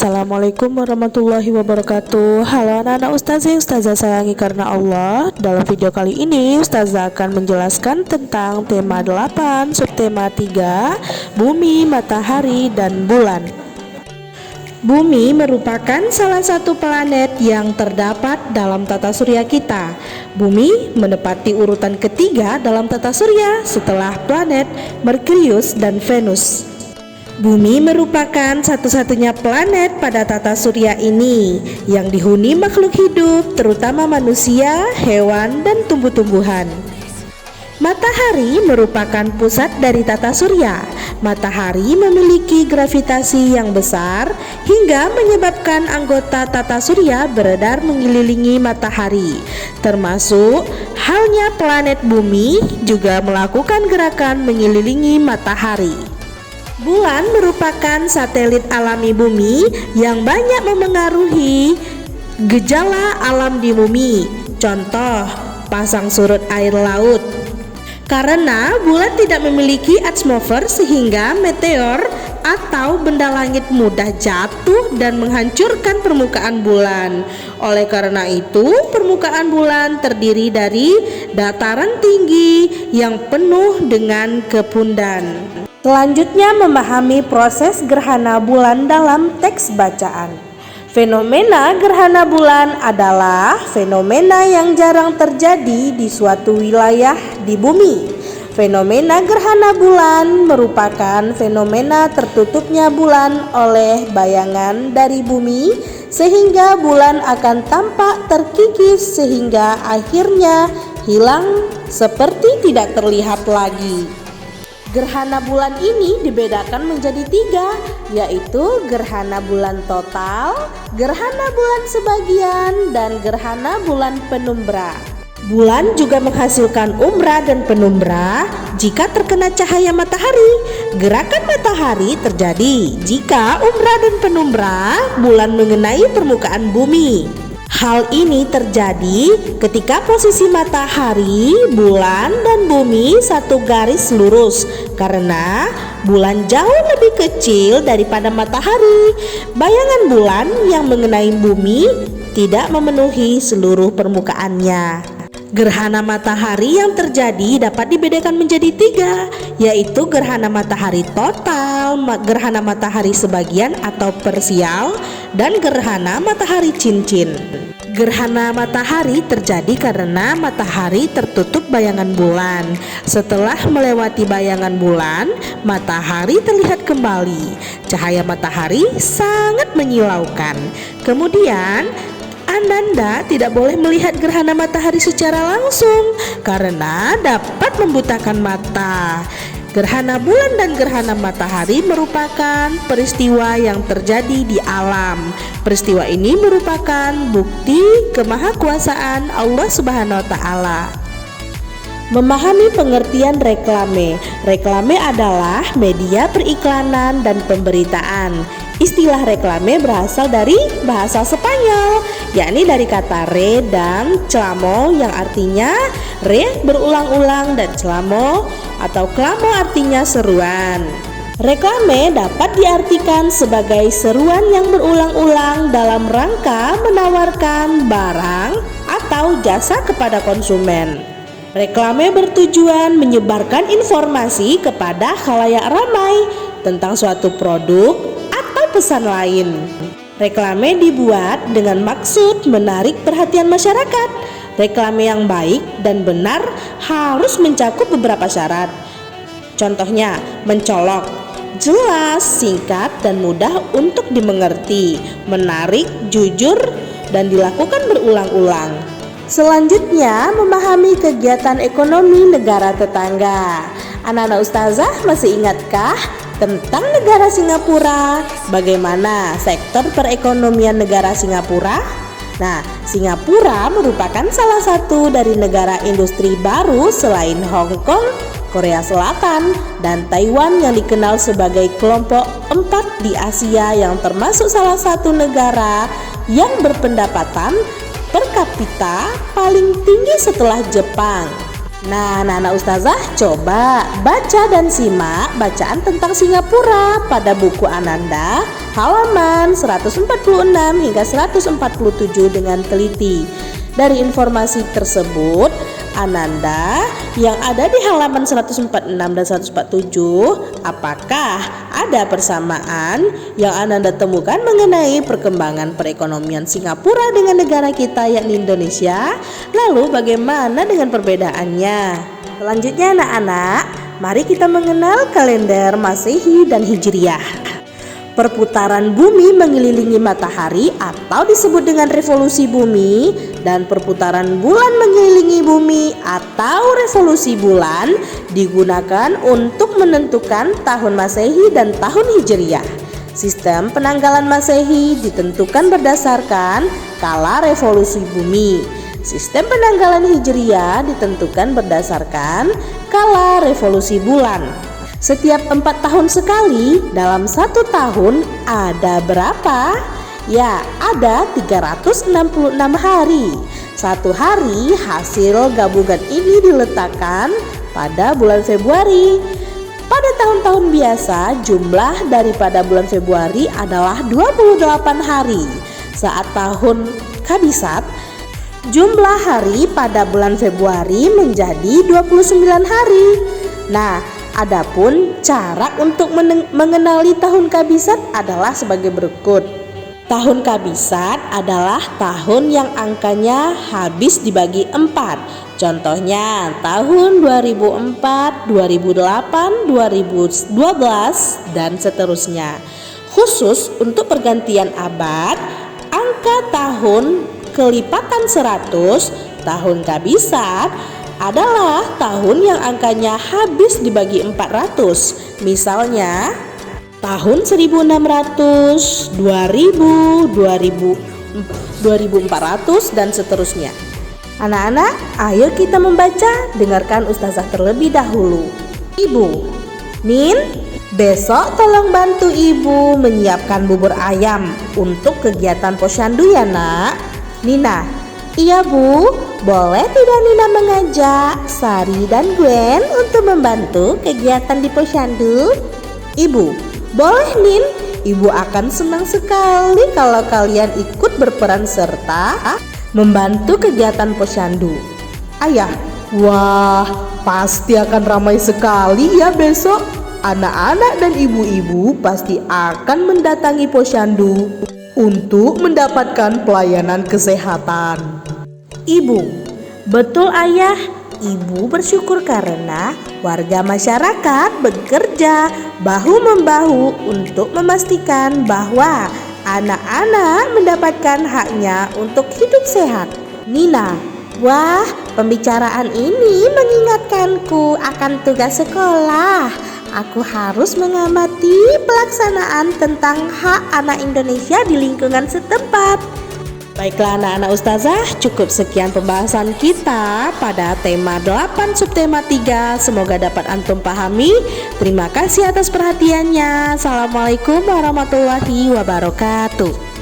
Assalamualaikum warahmatullahi wabarakatuh. Halo anak-anak ustazah yang ustazah sayangi karena Allah. Dalam video kali ini ustazah akan menjelaskan tentang tema 8, subtema 3, bumi, matahari, dan bulan. Bumi merupakan salah satu planet yang terdapat dalam tata surya kita. Bumi menempati urutan ketiga dalam tata surya setelah planet Merkurius dan Venus. Bumi merupakan satu-satunya planet pada tata surya ini yang dihuni makhluk hidup, terutama manusia, hewan, dan tumbuh-tumbuhan. Matahari merupakan pusat dari tata surya. Matahari memiliki gravitasi yang besar hingga menyebabkan anggota tata surya beredar mengelilingi matahari. Termasuk halnya planet bumi juga melakukan gerakan mengelilingi matahari. Bulan merupakan satelit alami bumi yang banyak memengaruhi gejala alam di bumi. Contoh, pasang surut air laut. Karena bulan tidak memiliki atmosfer sehingga meteor atau benda langit mudah jatuh dan menghancurkan permukaan bulan. Oleh karena itu, permukaan bulan terdiri dari dataran tinggi yang penuh dengan kepundan. Selanjutnya, memahami proses gerhana bulan dalam teks bacaan. Fenomena gerhana bulan adalah fenomena yang jarang terjadi di suatu wilayah di bumi. Fenomena gerhana bulan merupakan fenomena tertutupnya bulan oleh bayangan dari bumi sehingga bulan akan tampak terkikis sehingga akhirnya hilang seperti tidak terlihat lagi. Gerhana bulan ini dibedakan menjadi 3, yaitu gerhana bulan total, gerhana bulan sebagian, dan gerhana bulan penumbra. Bulan juga menghasilkan umbra dan penumbra jika terkena cahaya matahari. Gerakan matahari terjadi jika umbra dan penumbra bulan mengenai permukaan bumi. Hal ini terjadi ketika posisi matahari, bulan, dan bumi satu garis lurus karena bulan jauh lebih kecil daripada matahari. Bayangan bulan yang mengenai bumi tidak memenuhi seluruh permukaannya. Gerhana matahari yang terjadi dapat dibedakan menjadi 3, yaitu gerhana matahari total, gerhana matahari sebagian atau parsial, dan gerhana matahari cincin. Gerhana matahari terjadi karena matahari tertutup bayangan bulan. Setelah melewati bayangan bulan, matahari terlihat kembali. Cahaya matahari sangat menyilaukan. Kemudian Ananda tidak boleh melihat gerhana matahari secara langsung karena dapat membutakan mata. Gerhana bulan dan gerhana matahari merupakan peristiwa yang terjadi di alam. Peristiwa ini merupakan bukti kemahakuasaan Allah Subhanahu wa Ta'ala. Memahami pengertian reklame. Reklame adalah media periklanan dan pemberitaan. Istilah reklame berasal dari bahasa Spanyol, yakni dari kata re dan clamo yang artinya re berulang-ulang dan clamo atau clamo artinya seruan. Reklame dapat diartikan sebagai seruan yang berulang-ulang dalam rangka menawarkan barang atau jasa kepada konsumen. Reklame bertujuan menyebarkan informasi kepada khalayak ramai tentang suatu produk atau pesan lain. Reklame dibuat dengan maksud menarik perhatian masyarakat. Reklame yang baik dan benar harus mencakup beberapa syarat. Contohnya, mencolok, jelas, singkat, dan mudah untuk dimengerti, menarik, jujur, dan dilakukan berulang-ulang. Selanjutnya, memahami kegiatan ekonomi negara tetangga. Anak-anak ustazah masih ingatkah tentang negara Singapura? Bagaimana sektor perekonomian negara Singapura? Nah, Singapura merupakan salah satu dari negara industri baru selain Hong Kong, Korea Selatan, dan Taiwan yang dikenal sebagai kelompok 4 di Asia yang termasuk salah satu negara yang berpendapatan per kapita paling tinggi setelah Jepang. Nah, anak-anak ustazah coba baca dan simak bacaan tentang Singapura pada buku Ananda halaman 146 hingga 147 dengan teliti. Dari informasi tersebut, Ananda yang ada di halaman 146 dan 147, apakah ada persamaan yang Ananda temukan mengenai perkembangan perekonomian Singapura dengan negara kita yakni Indonesia? Lalu bagaimana dengan perbedaannya? Selanjutnya anak-anak, mari kita mengenal kalender Masehi dan Hijriah. Perputaran bumi mengelilingi matahari atau disebut dengan revolusi bumi, dan perputaran bulan mengelilingi bumi atau revolusi bulan digunakan untuk menentukan tahun Masehi dan tahun Hijriah. Sistem penanggalan Masehi ditentukan berdasarkan kala revolusi bumi. Sistem penanggalan Hijriah ditentukan berdasarkan kala revolusi bulan. Setiap 4 tahun sekali dalam 1 tahun ada berapa? Ya, ada 366 hari. Satu hari hasil gabungan ini diletakkan pada bulan Februari. Pada tahun-tahun biasa, jumlah daripada bulan Februari adalah 28 hari. Saat tahun Kabisat, jumlah hari pada bulan Februari menjadi 29 hari. Nah, adapun cara untuk mengenali tahun Kabisat adalah sebagai berikut. Tahun Kabisat adalah tahun yang angkanya habis dibagi 4. Contohnya tahun 2004, 2008, 2012, dan seterusnya. Khusus untuk pergantian abad, angka tahun kelipatan 100, tahun Kabisat adalah tahun yang angkanya habis dibagi 400. Misalnya tahun 1600, 2000, 2400 dan seterusnya. Anak-anak, ayo kita membaca. Dengarkan ustazah terlebih dahulu. Ibu, Nin, besok tolong bantu ibu menyiapkan bubur ayam untuk kegiatan posyandu ya nak. Nina, iya bu, boleh tidak Nina mengajak Sari dan Gwen untuk membantu kegiatan di posyandu? Ibu, boleh Nin, ibu akan senang sekali kalau kalian ikut berperan serta membantu kegiatan posyandu. Ayah, wah pasti akan ramai sekali ya besok. Anak-anak dan ibu-ibu pasti akan mendatangi posyandu untuk mendapatkan pelayanan kesehatan. Ibu, betul ayah. Ibu bersyukur karena warga masyarakat bekerja bahu-membahu untuk memastikan bahwa anak-anak mendapatkan haknya untuk hidup sehat. Nina, wah pembicaraan ini mengingatkanku akan tugas sekolah. Aku harus mengamati pelaksanaan tentang hak anak Indonesia di lingkungan setempat. Baiklah anak-anak ustazah, cukup sekian pembahasan kita pada tema 8 subtema 3. Semoga dapat antum pahami. Terima kasih atas perhatiannya. Assalamualaikum warahmatullahi wabarakatuh.